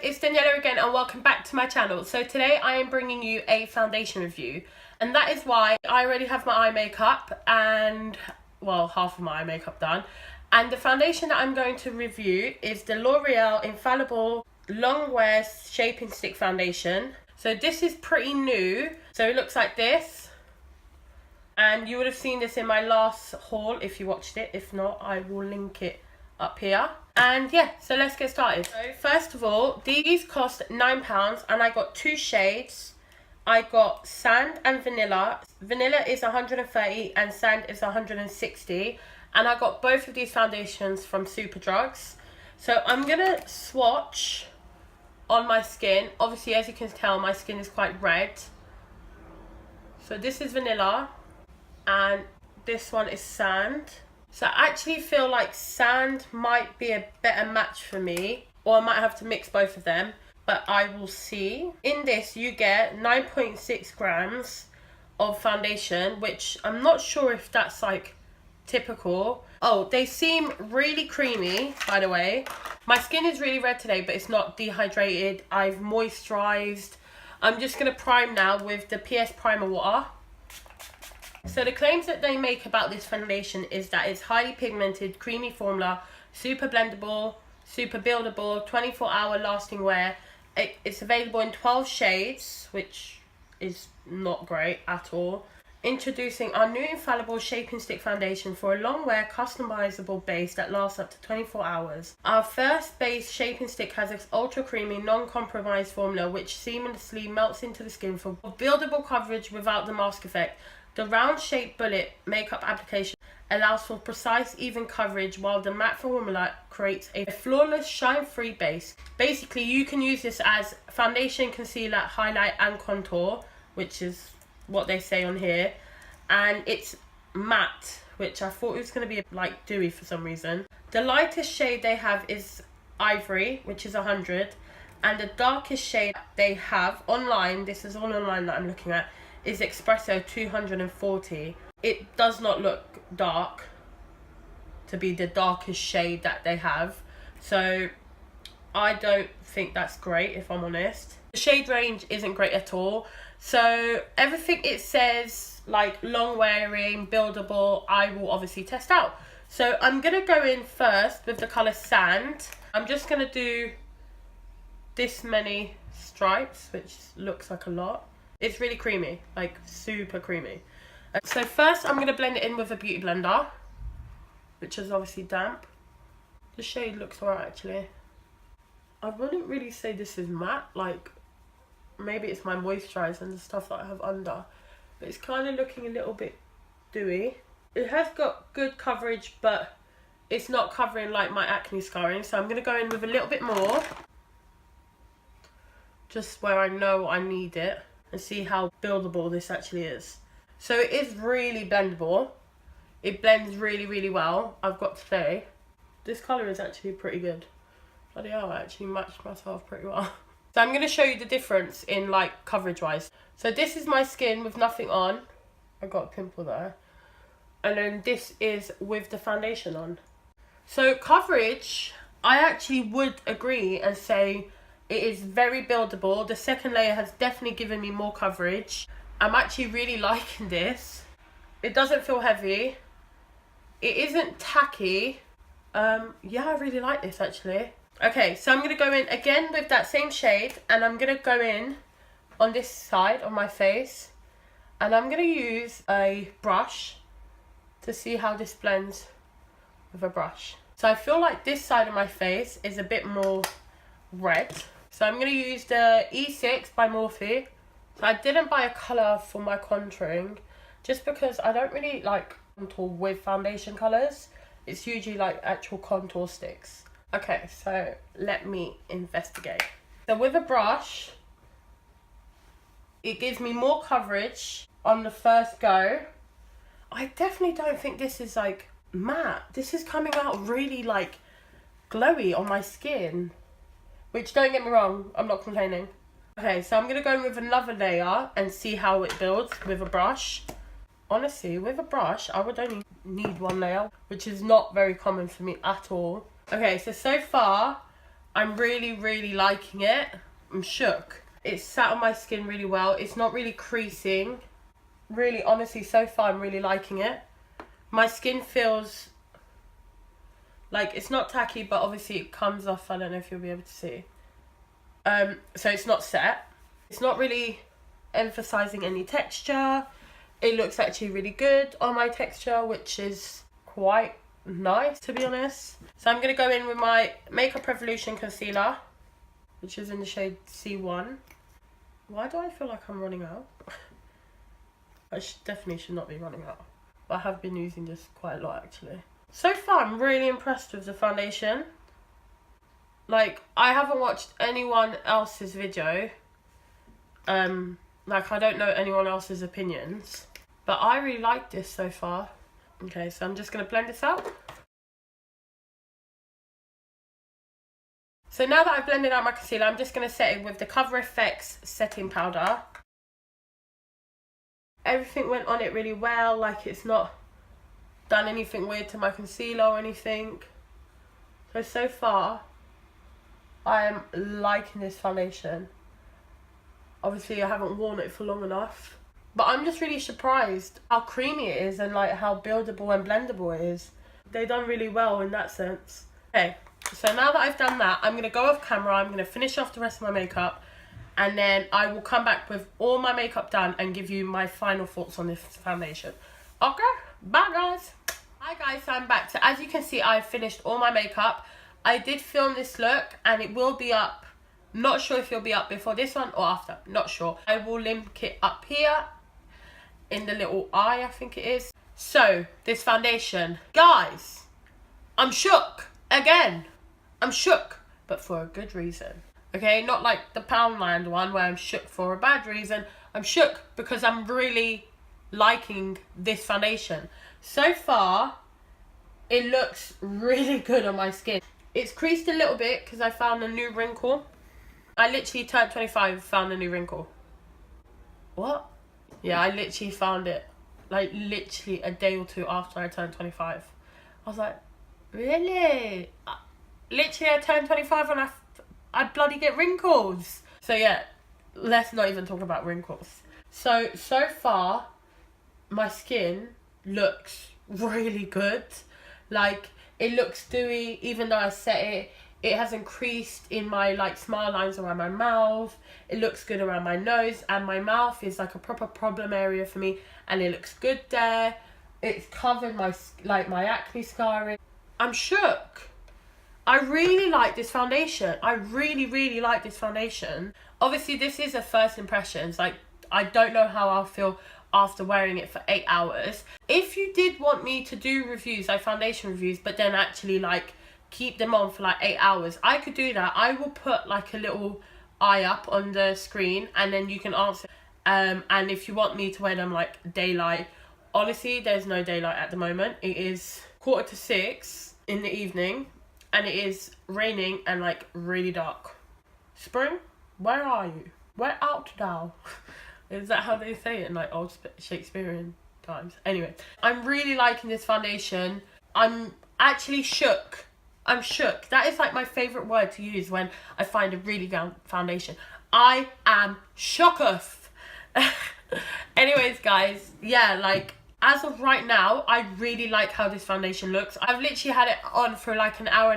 it's Daniela again and welcome back to my channel. So today I am bringing you a foundation review, and that is why I already have my eye makeup and, well, half of my eye makeup done. And the foundation that I'm going to review is the L'Oreal Infallible Long Wear Shaping Stick Foundation. So this is pretty new. So it looks like this. And you would have seen this in my last haul if you watched it. If not, I will link it up here. And yeah, so let's get started. So first of all, these cost £9 and I got two shades. I got sand and vanilla. Vanilla is 130 and sand is 160. And I got both of these foundations from Superdrugs. So I'm gonna swatch on my skin. Obviously, as you can tell, my skin is quite red. So this is vanilla and this one is sand. So I actually feel like sand might be a better match for me, or I might have to mix both of them, but I will see. In this you get 9.6 grams of foundation, which I'm not sure if that's like typical. Oh, they seem really creamy, by the way. My skin is really red today, but it's not dehydrated. I've moisturized. I'm just going to prime now with the PS Primer Water. So the claims that they make about this foundation is that it's highly pigmented, creamy formula, super blendable, super buildable, 24-hour lasting wear. It's available in 12 shades, which is not great at all. Introducing our new Infallible Shaping Stick Foundation for a long wear customizable base that lasts up to 24 hours. Our first base shaping stick has its ultra creamy, non-compromised formula which seamlessly melts into the skin for buildable coverage without the mask effect. The round-shaped bullet makeup application allows for precise, even coverage, while the matte formula creates a flawless, shine-free base. Basically, you can use this as foundation, concealer, highlight, and contour, which is what they say on here. And it's matte, which I thought it was going to be like dewy for some reason. The lightest shade they have is Ivory, which is 100. And the darkest shade they have online, this is all online that I'm looking at, is Espresso 240. It does not look dark to be the darkest shade that they have, so I don't think that's great, if I'm honest. The shade range isn't great at all. So everything it says, like long wearing, buildable, I will obviously test out. So I'm gonna go in first with the colour Sand. I'm just gonna do this many stripes, which looks like a lot. It's really creamy, like super creamy. So first I'm going to blend it in with a beauty blender, which is obviously damp. The shade looks alright actually. I wouldn't really say this is matte, like maybe it's my moisturiser and the stuff that I have under. But it's kind of looking a little bit dewy. It has got good coverage, but it's not covering like my acne scarring. So I'm going to go in with a little bit more, just where I know I need it, and see how buildable this actually is. So it is really blendable. It blends really well, I've got to say. This colour is actually pretty good. Bloody hell, I actually matched myself pretty well. So I'm going to show you the difference in like coverage wise. So this is my skin with nothing on. I got a pimple there. And then this is with the foundation on. So coverage, I actually would agree and say it is very buildable. The second layer has definitely given me more coverage. I'm actually really liking this. It doesn't feel heavy. It isn't tacky. Yeah, I really like this actually. Okay, so I'm going to go in again with that same shade. And I'm going to go in on this side of my face. And I'm going to use a brush to see how this blends with a brush. So I feel like this side of my face is a bit more red. So I'm going to use the E6 by Morphe. So I didn't buy a colour for my contouring, just because I don't really like contour with foundation colours. It's usually like actual contour sticks. Okay, so let me investigate. So with a brush, it gives me more coverage on the first go. I definitely don't think this is like matte. This is coming out really like glowy on my skin. Which, don't get me wrong, I'm not complaining. Okay, so I'm going to go in with another layer and see how it builds with a brush. Honestly, with a brush, I would only need one layer, which is not very common for me at all. Okay, so far, I'm really, really liking it. I'm shook. It's sat on my skin really well. It's not really creasing. Really, honestly, so far I'm really liking it. My skin feels like it's not tacky, but obviously it comes off. I don't know if you'll be able to see. So it's not set. It's not really emphasizing any texture. It looks actually really good on my texture, which is quite nice, to be honest. So I'm going to go in with my Makeup Revolution concealer, which is in the shade C1. Why do I feel like I'm running out? I definitely should not be running out. But I have been using this quite a lot, actually. So far, I'm really impressed with the foundation. Like, I haven't watched anyone else's video. Like, I don't know anyone else's opinions. But I really like this so far. Okay, so I'm just going to blend this out. So now that I've blended out my concealer, I'm just going to set it with the Cover FX setting powder. Everything went on it really well. Like, it's not done anything weird to my concealer or anything. So far, I am liking this foundation. Obviously, I haven't worn it for long enough. But I'm just really surprised how creamy it is and like how buildable and blendable it is. They've done really well in that sense. Okay, so now that I've done that, I'm going to go off camera. I'm going to finish off the rest of my makeup. And then I will come back with all my makeup done and give you my final thoughts on this foundation. Okay, bye guys. Hi guys, so I'm back. So as you can see, I've finished all my makeup. I did film this look and it will be up. Not sure if it'll be up before this one or after. Not sure. I will link it up here in the little eye, I think it is. So, this foundation. Guys, I'm shook. Again, I'm shook. But for a good reason. Okay, not like the Poundland one where I'm shook for a bad reason. I'm shook because I'm really liking this foundation. So far, it looks really good on my skin. It's creased a little bit because I found a new wrinkle. I literally turned 25, found a new wrinkle. What? Yeah, I literally found it. Like, literally a day or two after I turned 25. I was like, really? Literally, I turned 25 and I bloody get wrinkles. So, yeah, let's not even talk about wrinkles. So far, my skin looks really good. Like, it looks dewy, even though I set it. It hasn't creased in my like smile lines around my mouth. It looks good around my nose, and my mouth is like a proper problem area for me, and it looks good there. It's covered my acne scarring. I'm shook. I really like this foundation. I really, really like this foundation. Obviously, this is a first impressions. Like, I don't know how I'll feel after wearing it for 8 hours. If you did want me to do reviews, like foundation reviews, but then actually like keep them on for like 8 hours, I could do that. I will put like a little eye up on the screen and then you can answer. And if you want me to wear them like daylight, honestly, there's no daylight at the moment. It is 5:45 in the evening and it is raining and like really dark. Spring, where are you? Where art thou? Is that how they say it in like old Shakespearean times? Anyway, I'm really liking this foundation. I'm actually shook. I'm shook. That is like my favourite word to use when I find a really good foundation. I am shooketh. Anyways, guys, yeah, like as of right now, I really like how this foundation looks. I've literally had it on for like an hour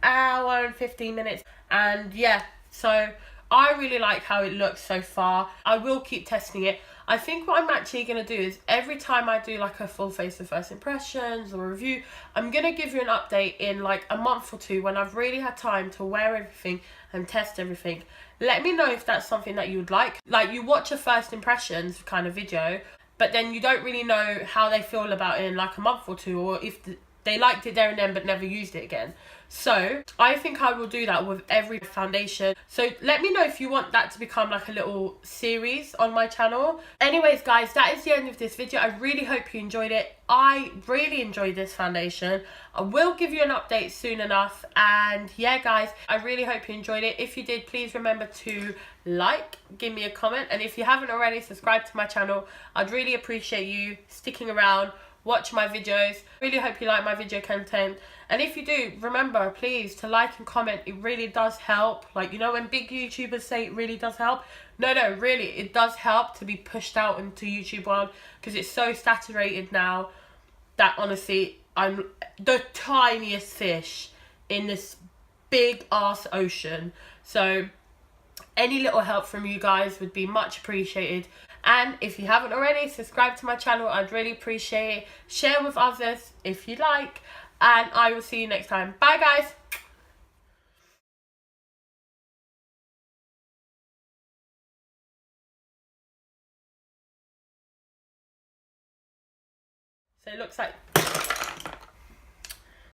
and 15 minutes. And yeah, so I really like how it looks so far. I will keep testing it. I think what I'm actually going to do is every time I do like a full face of first impressions or review, I'm going to give you an update in like a month or two when I've really had time to wear everything and test everything. Let me know if that's something that you would like. Like, you watch a first impressions kind of video, but then you don't really know how they feel about it in like a month or two, or if they liked it there and then but never used it again. So I think I will do that with every foundation. So let me know if you want that to become like a little series on my channel. Anyways, guys, that is the end of this video. I really hope you enjoyed it. I really enjoyed this foundation. I will give you an update soon enough. And yeah, guys, I really hope you enjoyed it. If you did, please remember to like, give me a comment. And if you haven't already, subscribe to my channel. I'd really appreciate you sticking around, watch my videos. Really hope you like my video content. And if you do, remember, please, to like and comment. It really does help. Like, you know when big YouTubers say it really does help? No, really, it does help to be pushed out into YouTube world, because it's so saturated now that honestly, I'm the tiniest fish in this big ass ocean. So any little help from you guys would be much appreciated. And if you haven't already, subscribe to my channel. I'd really appreciate it. Share with others if you like. And I will see you next time. Bye, guys. So it looks like